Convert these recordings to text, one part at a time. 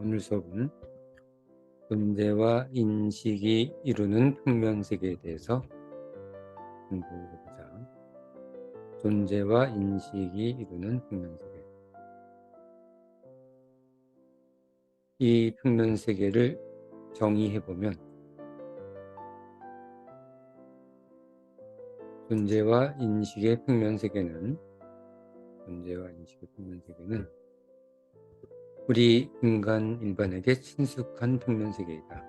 오늘 수업은 존재와 인식이 이루는 평면세계에 대해서 공부해보자. 존재와 인식이 이루는 평면세계. 이 평면세계를 정의해보면 존재와 인식의 평면세계는 우리 인간 일반에게 친숙한 평면세계이다.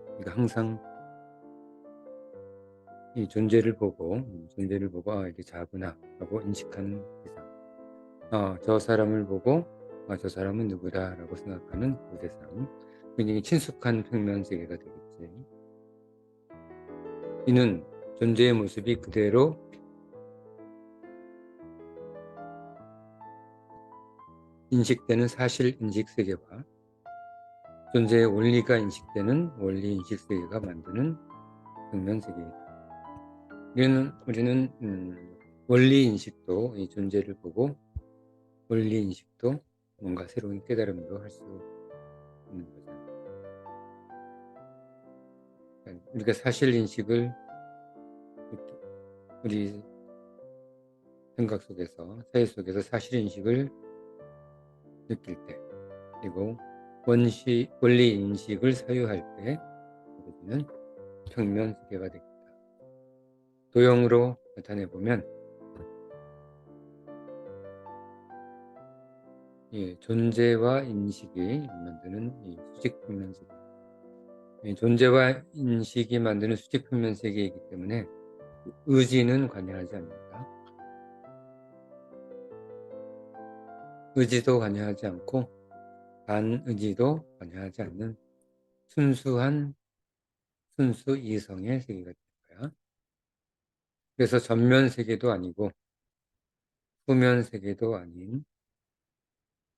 그러니까 항상 이 존재를 보고 이게 자구나 라고 인식하는 대상, 저 사람을 보고 저 사람은 누구다 라고 생각하는 그 대상, 굉장히 친숙한 평면세계가 되겠지. 이는 존재의 모습이 그대로 인식되는 사실 인식세계와 존재의 원리가 인식되는 원리 인식세계가 만드는 평면세계이다. 우리는 원리 인식도 이 존재를 보고 원리 인식도 뭔가 새로운 깨달음으로 할 수 있는 거죠. 우리가 사실 인식을 우리 생각 속에서, 사회 속에서 사실 인식을 느낄 때, 그리고 원리 인식을 사유할 때 우리는 평면세계가 되겠다. 도형으로 나타내 보면 존재와 인식이 만드는 이 수직평면세계, 존재와 인식이 만드는 수직평면세계이기 때문에 의지는 관여하지 않는다. 의지도 관여하지 않고 반의지도 관여하지 않는 순수 이성의 세계가 될 거야. 그래서 전면 세계도 아니고 후면 세계도 아닌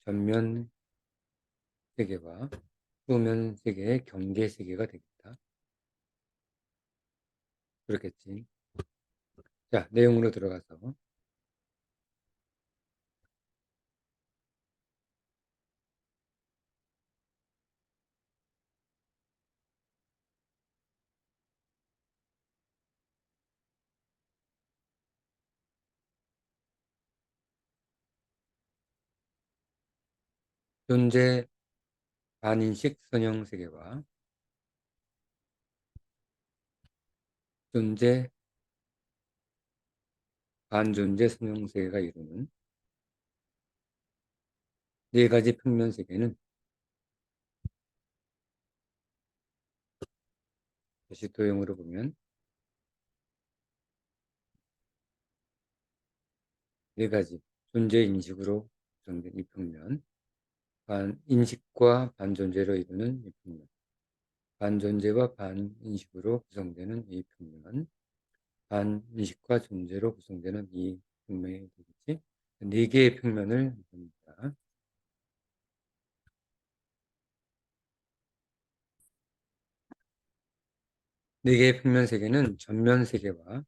전면 세계와 후면 세계의 경계 세계가 되겠다. 그렇겠지. 자, 내용으로 들어가서 존재 반인식 선형 세계와 존재 반존재 선형 세계가 이루는 네 가지 평면 세계는 다시 도형으로 보면 네 가지 존재 인식으로 구성된 이 평면, 반인식과 반존재로 이루는 이 평면, 반존재와 반인식으로 구성되는 이 평면, 반인식과 존재로 구성되는 이 평면이 되겠지. 네 개의 평면을 봅니다. 네 개의 평면 세계는 전면 세계와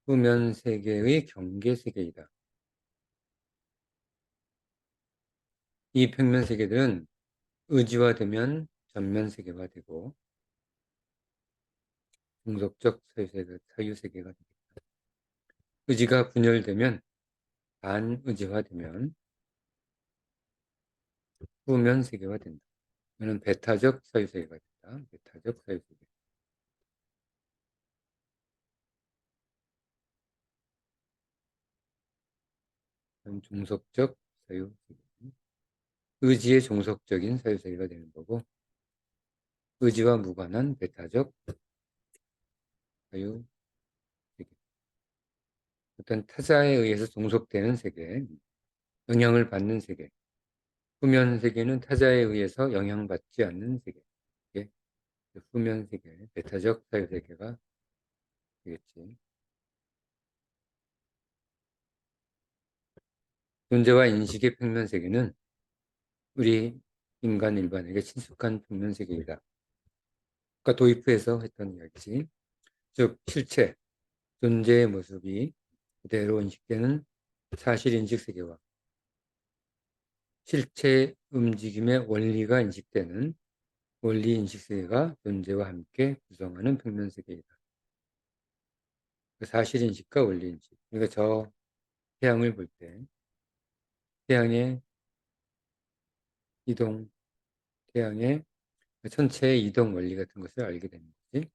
후면 세계의 경계 세계이다. 이 평면 세계들은 의지화되면 전면 세계가 되고 종속적 사유 세계가 되겠다. 의지가 분열되면 반의지화되면 후면 세계가 된다. 이는 배타적 사유 세계가 된다. 배타적 사유 세계. 종속적 사유 세계. 의지의 종속적인 사유 세계가 되는 거고, 의지와 무관한 배타적 사유 세계. 어떤 타자에 의해서 종속되는 세계, 영향을 받는 세계. 후면 세계는 타자에 의해서 영향받지 않는 세계. 이게 후면 세계, 배타적 사유 세계가 되겠지. 존재와 인식의 평면 세계는 우리 인간 일반에게 친숙한 평면 세계이다. 아까 도입부에서 했던 이야기지. 즉 실체, 존재의 모습이 그대로 인식되는 사실 인식 세계와 실체 움직임의 원리가 인식되는 원리 인식 세계가 존재와 함께 구성하는 평면 세계이다. 사실 인식과 원리 인식. 그러니까 저 태양을 볼 때 태양의 이동, 태양의 천체의 이동 원리 같은 것을 알게 되는 거지.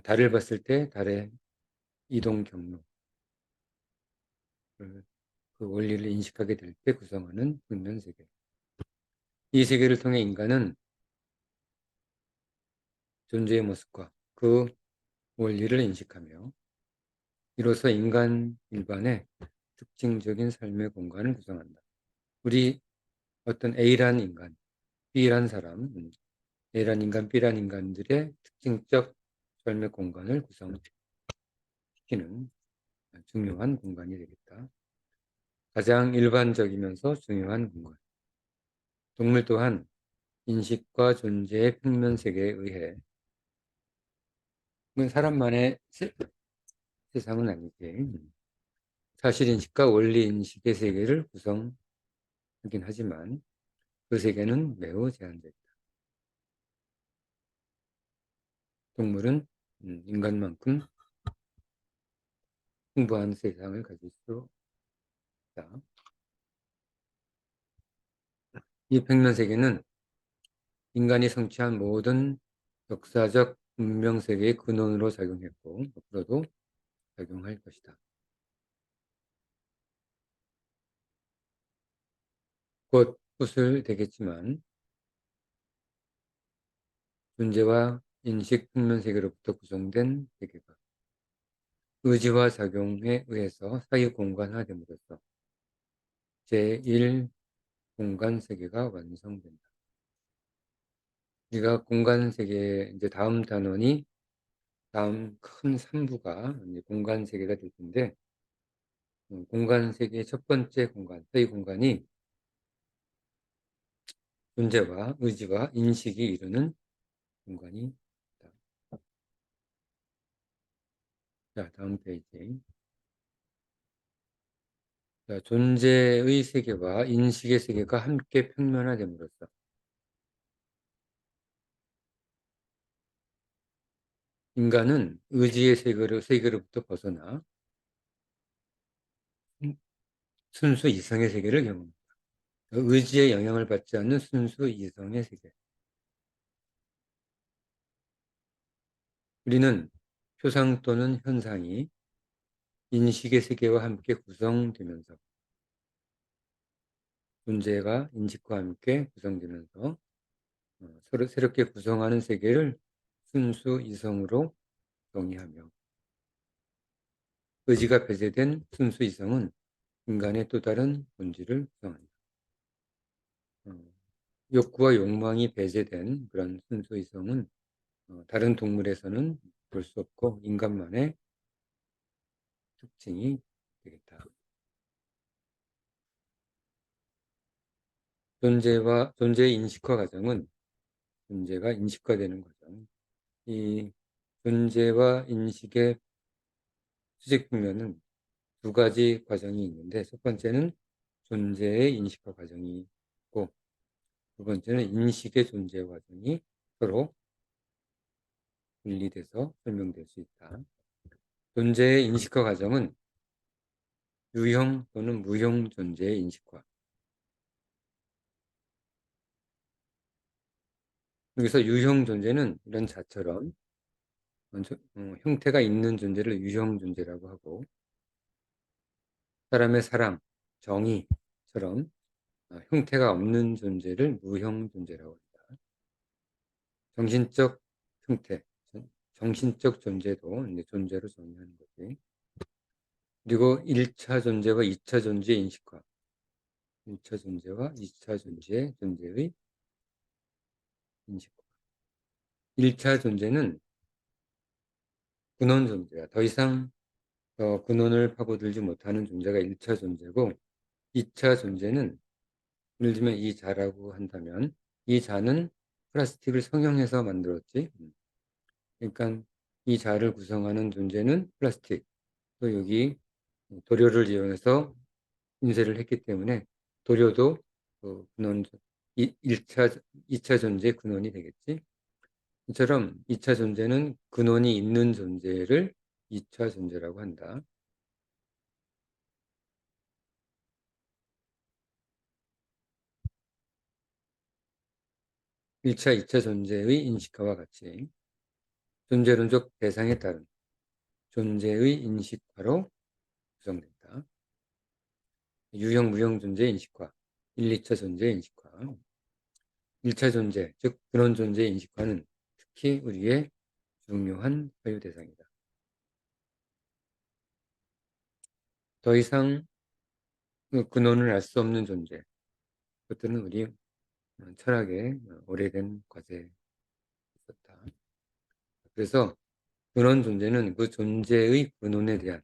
달을 봤을 때 달의 이동 경로, 그 원리를 인식하게 될 때 구성하는 평면 세계. 이 세계를 통해 인간은 존재의 모습과 그 원리를 인식하며 이로써 인간 일반의 특징적인 삶의 공간을 구성한다. 우리 어떤 A란 인간, B란 사람, A란 인간, B란 인간들의 특징적 삶의 공간을 구성시키는 중요한 공간이 되겠다. 가장 일반적이면서 중요한 공간. 동물 또한 인식과 존재의 평면 세계에 의해 사람만의 세상은 아니지. 사실인식과 원리인식의 세계를 구성하긴 하지만 그 세계는 매우 제한되어 있다. 동물은 인간만큼 풍부한 세상을 가질 수 있다. 이 평면 세계는 인간이 성취한 모든 역사적 문명 세계의 근원으로 작용했고 앞으로도 작용할 것이다. 곧 뜻을 되겠지만 존재와 인식 평면 세계로부터 구성된 세계가 의지와 작용에 의해서 사유 공간화됨으로써 제1 공간 세계가 완성된다. 우리가 공간 세계 이제 다음 단원이 다음 큰 3부가 이제 공간 세계가 될 텐데 공간 세계의 첫 번째 공간, 사유 공간이 존재와 의지와 인식이 이루는 공간이 있다. 자, 다음 페이지. 자, 존재의 세계와 인식의 세계가 함께 평면화됨으로써 인간은 의지의 세계로부터 벗어나 순수 이성의 세계를 경험합니다. 의지의 영향을 받지 않는 순수 이성의 세계. 우리는 표상 또는 현상이 인식의 세계와 함께 구성되면서 존재가 인식과 함께 구성되면서 서로 새롭게 구성하는 세계를 순수 이성으로 정의하며 의지가 배제된 순수 이성은 인간의 또 다른 본질을 구성한다. 욕구와 욕망이 배제된 그런 순수 이성은 다른 동물에서는 볼 수 없고 인간만의 특징이 되겠다. 존재의 인식화 과정은 존재가 인식화되는 과정. 이 존재와 인식의 수직 국면은 두 가지 과정이 있는데 첫 번째는 존재의 인식화 과정이 있고 두 번째는 인식의 존재 과정이 서로 분리돼서 설명될 수 있다. 존재의 인식화 과정은 유형 또는 무형 존재의 인식화. 여기서 유형 존재는 이런 자처럼 형태가 있는 존재를 유형 존재라고 하고 사람의 사랑, 정의처럼 형태가 없는 존재를 무형 존재라고 합니다. 정신적 형태, 정신적 존재도 이제 존재로 정의하는 거지. 그리고 1차 존재와 2차 존재의 인식화. 1차 존재와 2차 존재의 인식화. 1차 존재는 근원 존재야. 더 이상 근원을 파고들지 못하는 존재가 1차 존재고 2차 존재는 예를 들면 이 자라고 한다면 이 자는 플라스틱을 성형해서 만들었지. 그러니까 이 자를 구성하는 존재는 플라스틱. 또 여기 도료를 이용해서 인쇄를 했기 때문에 도료도 근원 2차 존재의 근원이 되겠지. 이처럼 2차 존재는 근원이 있는 존재를 2차 존재라고 한다. 1차, 2차 존재의 인식화와 같이 존재론적 대상에 따른 존재의 인식화로 구성된다. 유형, 무형 존재 인식화, 1, 2차 존재 인식화. 1차 존재, 즉 근원 존재 인식화는 특히 우리의 중요한 사유 대상이다. 더 이상 그 근원을 알 수 없는 존재, 그것들은 우리 철학의 오래된 과제였다. 그래서 근원 존재는 그 존재의 근원에 대한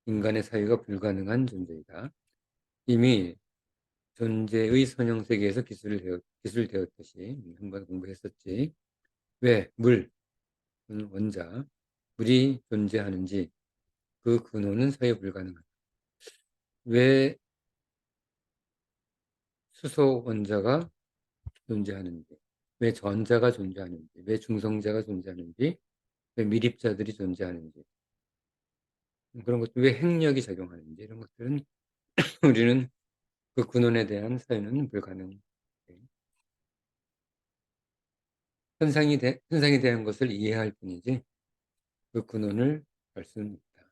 인간의 사유가 불가능한 존재이다. 이미 존재의 선형세계에서 기술되었듯이 한번 공부했었지. 왜 물, 원자, 물이 존재하는지 그 근원은 사유 불가능하다. 왜 수소 원자가 존재하는지, 왜 전자가 존재하는지, 왜 중성자가 존재하는지, 왜 미립자들이 존재하는지, 그런 것들, 왜 핵력이 작용하는지 이런 것들은 우리는 그 근원에 대한 사유는 불가능. 현상에 대한 것을 이해할 뿐이지 그 근원을 알 수는 없다.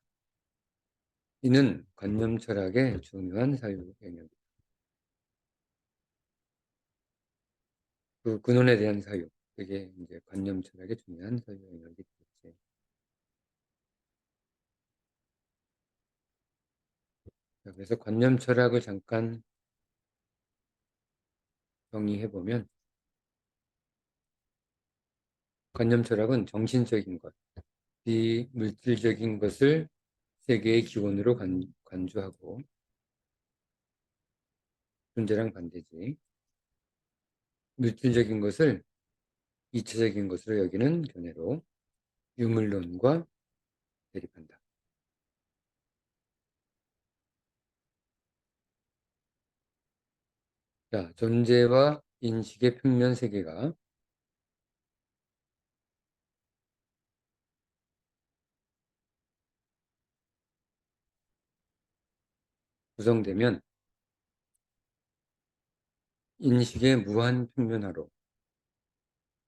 이는 관념 철학의 중요한 사유 영역이다. 그 근원에 대한 사유, 그게 이제 관념 철학의 중요한 사유 영역이 되겠지. 그래서 관념 철학을 잠깐 정리해 보면, 관념 철학은 정신적인 것, 비물질적인 것을 세계의 기원으로 간주하고 존재랑 반대지. 물질적인 것을 이체적인 것으로 여기는 견해로 유물론과 대립한다. 자, 존재와 인식의 평면 세계가 구성되면 인식의 무한 평면화로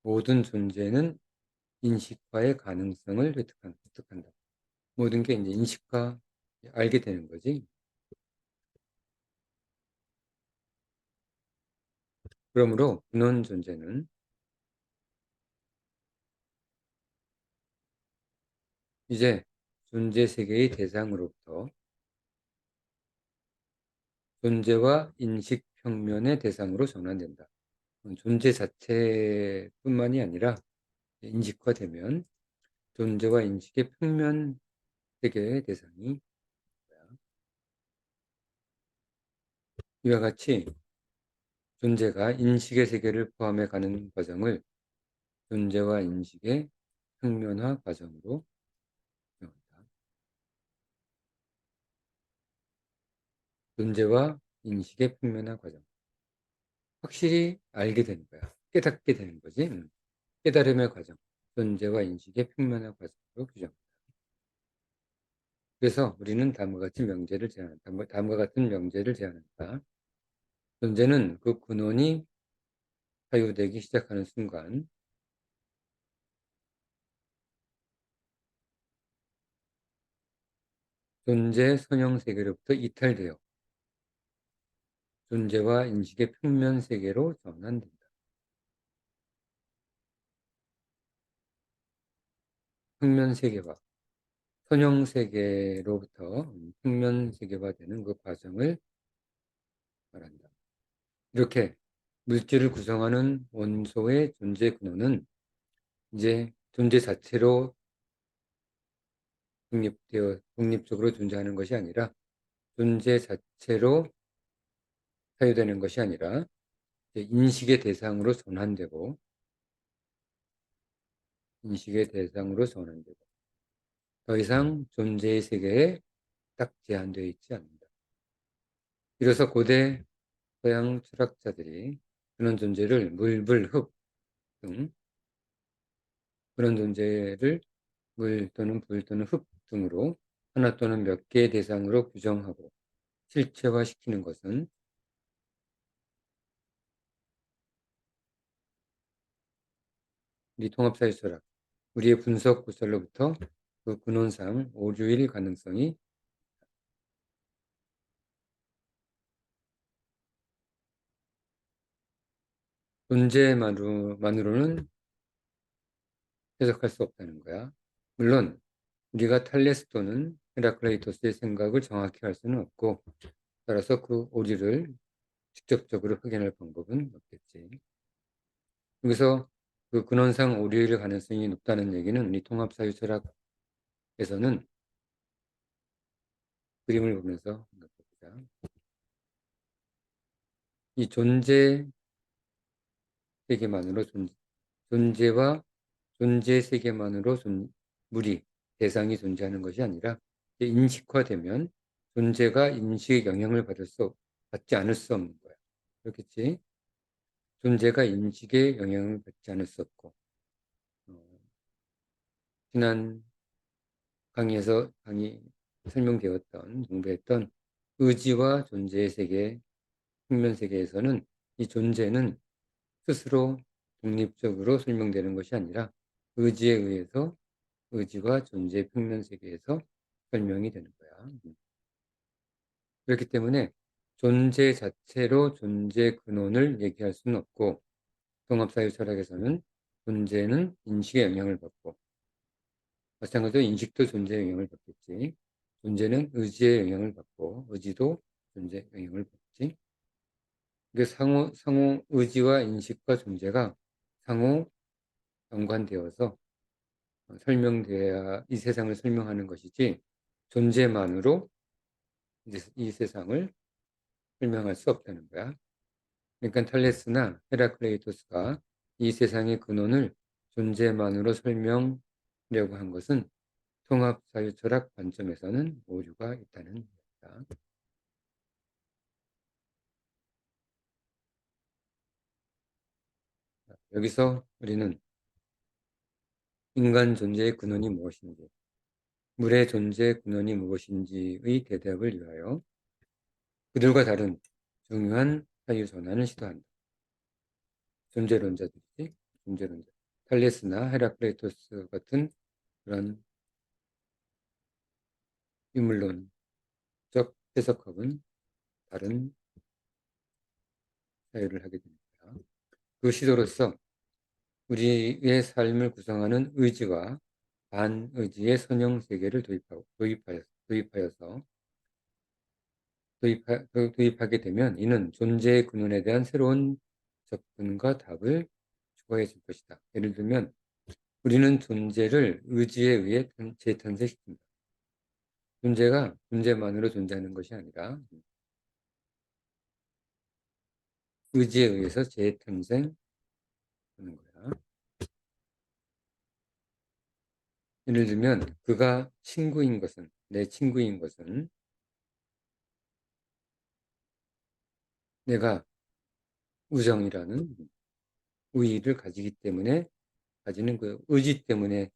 모든 존재는 인식화의 가능성을 획득한다. 모든 게 이제 인식화, 알게 되는 거지. 그러므로 근원 존재는 이제 존재 세계의 대상으로부터 존재와 인식 평면의 대상으로 전환된다. 존재 자체뿐만이 아니라 인식화되면 존재와 인식의 평면 세계의 대상이 이와 같이 존재가 인식의 세계를 포함해 가는 과정을 존재와 인식의 평면화 과정으로 정한다. 존재와 인식의 평면화 과정. 확실히 알게 되는 거야. 깨닫게 되는 거지. 깨달음의 과정. 존재와 인식의 평면화 과정으로 규정한다. 그래서 우리는 다음과 같은 명제를 제안한다. 존재는 그 근원이 사유되기 시작하는 순간 존재 선형 세계로부터 이탈되어 존재와 인식의 평면 세계로 전환된다. 평면 세계화, 선형 세계로부터 평면 세계화되는 그 과정을 말한다. 이렇게 물질을 구성하는 원소의 존재 근원은 이제 존재 자체로 독립적으로 존재하는 것이 아니라 존재 자체로 사유되는 것이 아니라 인식의 대상으로 전환되고 더 이상 존재의 세계에 딱 제한되어 있지 않는다. 이래서 고대 서양 철학자들이 그런 존재를 물, 불, 흙 등 그런 존재를 물 또는 불 또는 흙 등으로 하나 또는 몇 개의 대상으로 규정하고 실체화시키는 것은 우리 통합사회 철학, 우리의 분석 구설로부터 그 근원상 오류일 가능성이 존재만으로는 해석할 수 없다는 거야. 물론 우리가 탈레스 또는 헤라클레이토스의 생각을 정확히 할 수는 없고 따라서 그 오류를 직접적으로 확인할 방법은 없겠지. 여기서 그 근원상 오류일 가능성이 높다는 얘기는 우리 통합사회 철학에서는 그림을 보면서 생각해보자. 이 존재 세계만으로 존재와 존재 세계만으로 물이 대상이 존재하는 것이 아니라 인식화되면 존재가 인식의 영향을 받지 않을 수 없는 거야. 그렇겠지? 존재가 인식의 영향을 받지 않을 수 없고 지난 강의 설명되었던 공부했던 의지와 존재의 세계, 평면 세계에서는 이 존재는 스스로 독립적으로 설명되는 것이 아니라 의지에 의해서 의지와 존재의 평면 세계에서 설명이 되는 거야. 그렇기 때문에 존재 자체로 존재 근원을 얘기할 수는 없고 통합사회 철학에서는 존재는 인식의 영향을 받고 마찬가지로 인식도 존재의 영향을 받겠지. 존재는 의지의 영향을 받고 의지도 존재의 영향을 받지. 이게 상호 의지와 인식과 존재가 상호 연관되어서 설명돼야 이 세상을 설명하는 것이지 존재만으로 이 세상을 설명할 수 없다는 거야. 그러니까 탈레스나 헤라클레이토스가 이 세상의 근원을 존재만으로 설명하려고 한 것은 통합사유철학 관점에서는 오류가 있다는 겁니다. 여기서 우리는 인간 존재의 근원이 무엇인지, 물의 존재의 근원이 무엇인지의 대답을 위하여 그들과 다른 중요한 사유 전환을 시도한다. 존재론자들이지, 존재론자. 탈레스나 헤라클레이토스 같은 그런 유물론적 해석하고는 다른 사유를 하게 됩니다. 그 시도로서 우리의 삶을 구성하는 의지와 반의지의 선형 세계를 도입하게 되면 이는 존재의 근원에 대한 새로운 접근과 답을 추구해 줄 것이다. 예를 들면 우리는 존재를 의지에 의해 재탄생시킨다. 존재가 존재만으로 존재하는 것이 아니라 의지에 의해서 재탄생하는 거야. 예를 들면 그가 친구인 것은 내 친구인 것은 내가 우정이라는 의의를 가지기 때문에 가지는 그 의지 때문에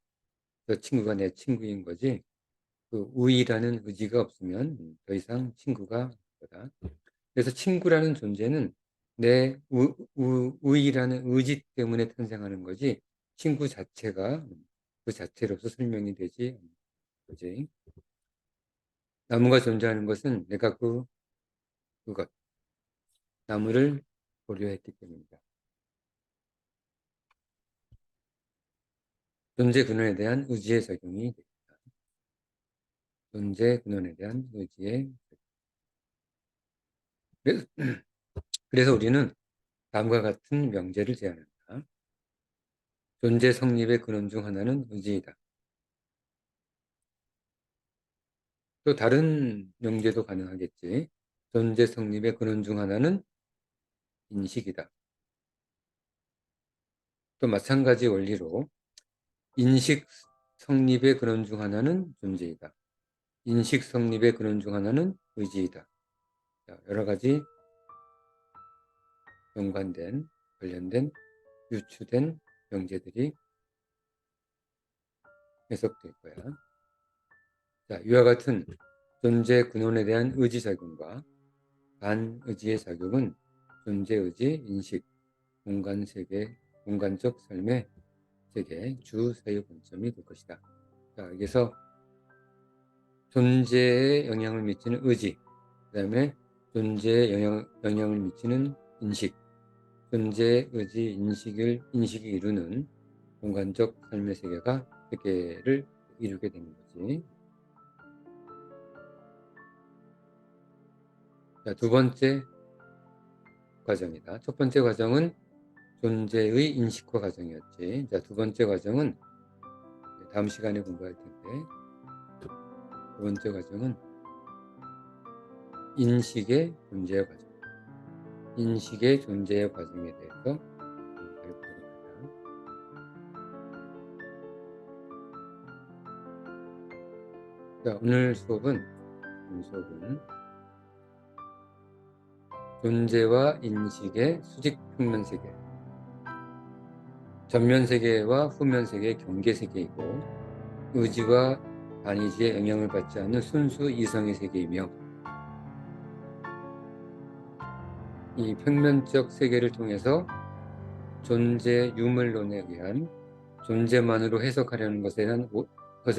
그 친구가 내 친구인 거지 그 의의라는 의지가 없으면 더 이상 친구가 없다. 그래서 친구라는 존재는 내 의의라는 의지 때문에 탄생하는 거지 친구 자체가 그 자체로서 설명이 되지 않는 거지. 나무가 존재하는 것은 내가 그것 나무를 고려했기 때문이다. 존재 근원에 대한 의지의 적용이 됩니다. 존재 근원에 대한 의지의 그래서, 그래서 우리는 다음과 같은 명제를 제안한다. 존재 성립의 근원 중 하나는 의지이다. 또 다른 명제도 가능하겠지. 존재 성립의 근원 중 하나는 인식이다. 또 마찬가지 원리로 인식 성립의 근원 중 하나는 존재이다. 인식 성립의 근원 중 하나는 의지이다. 여러 가지 연관된 관련된 유추된 명제들이 해석될 거야. 자, 이와 같은 존재 근원에 대한 의지작용과 반의지의 작용은 존재의지, 인식, 공간세계, 공간적 삶의 세계 주 사유 관점이 될 것이다. 자, 여기서 존재에 영향을 미치는 의지, 그 다음에 존재에 영향을 미치는 인식, 존재의 의지, 인식이 이루는 공간적 삶의 세계를 이루게 되는 거지. 자, 두 번째 과정이다. 첫 번째 과정은 존재의 인식화 과정이었지. 자, 두 번째 과정은 다음 시간에 공부할 텐데, 두 번째 과정은 인식의 존재의 과정. 인식의 존재의 과정에 대해서 공부해 보도록 하자. 자, 오늘 수업은 존재와 인식의 수직 평면 세계, 전면 세계와 후면 세계의 경계 세계이고, 의지와 반의지의 영향을 받지 않는 순수 이성의 세계이며, 이 평면적 세계를 통해서 존재 유물론에 의한 존재만으로 해석하려는 것에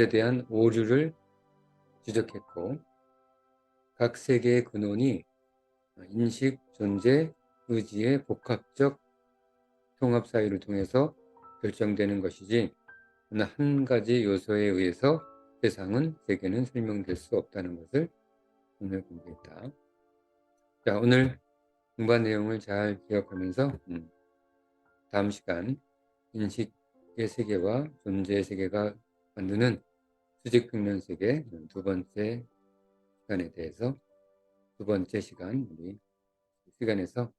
대한 오류를 지적했고, 각 세계의 근원이 인식, 존재, 의지의 복합적 통합 사유를 통해서 결정되는 것이지, 어느 한 가지 요소에 의해서 세계는 설명될 수 없다는 것을 오늘 공부했다. 자, 오늘 공부한 내용을 잘 기억하면서 다음 시간 인식의 세계와 존재의 세계가 만드는 수직평면 세계 두 번째 시간에 대해서 두 번째 시간에서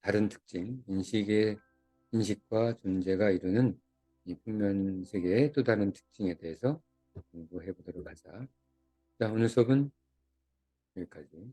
다른 특징, 인식과 존재가 이루는 이 평면 세계의 또 다른 특징에 대해서 공부해 보도록 하자. 자, 오늘 수업은 여기까지.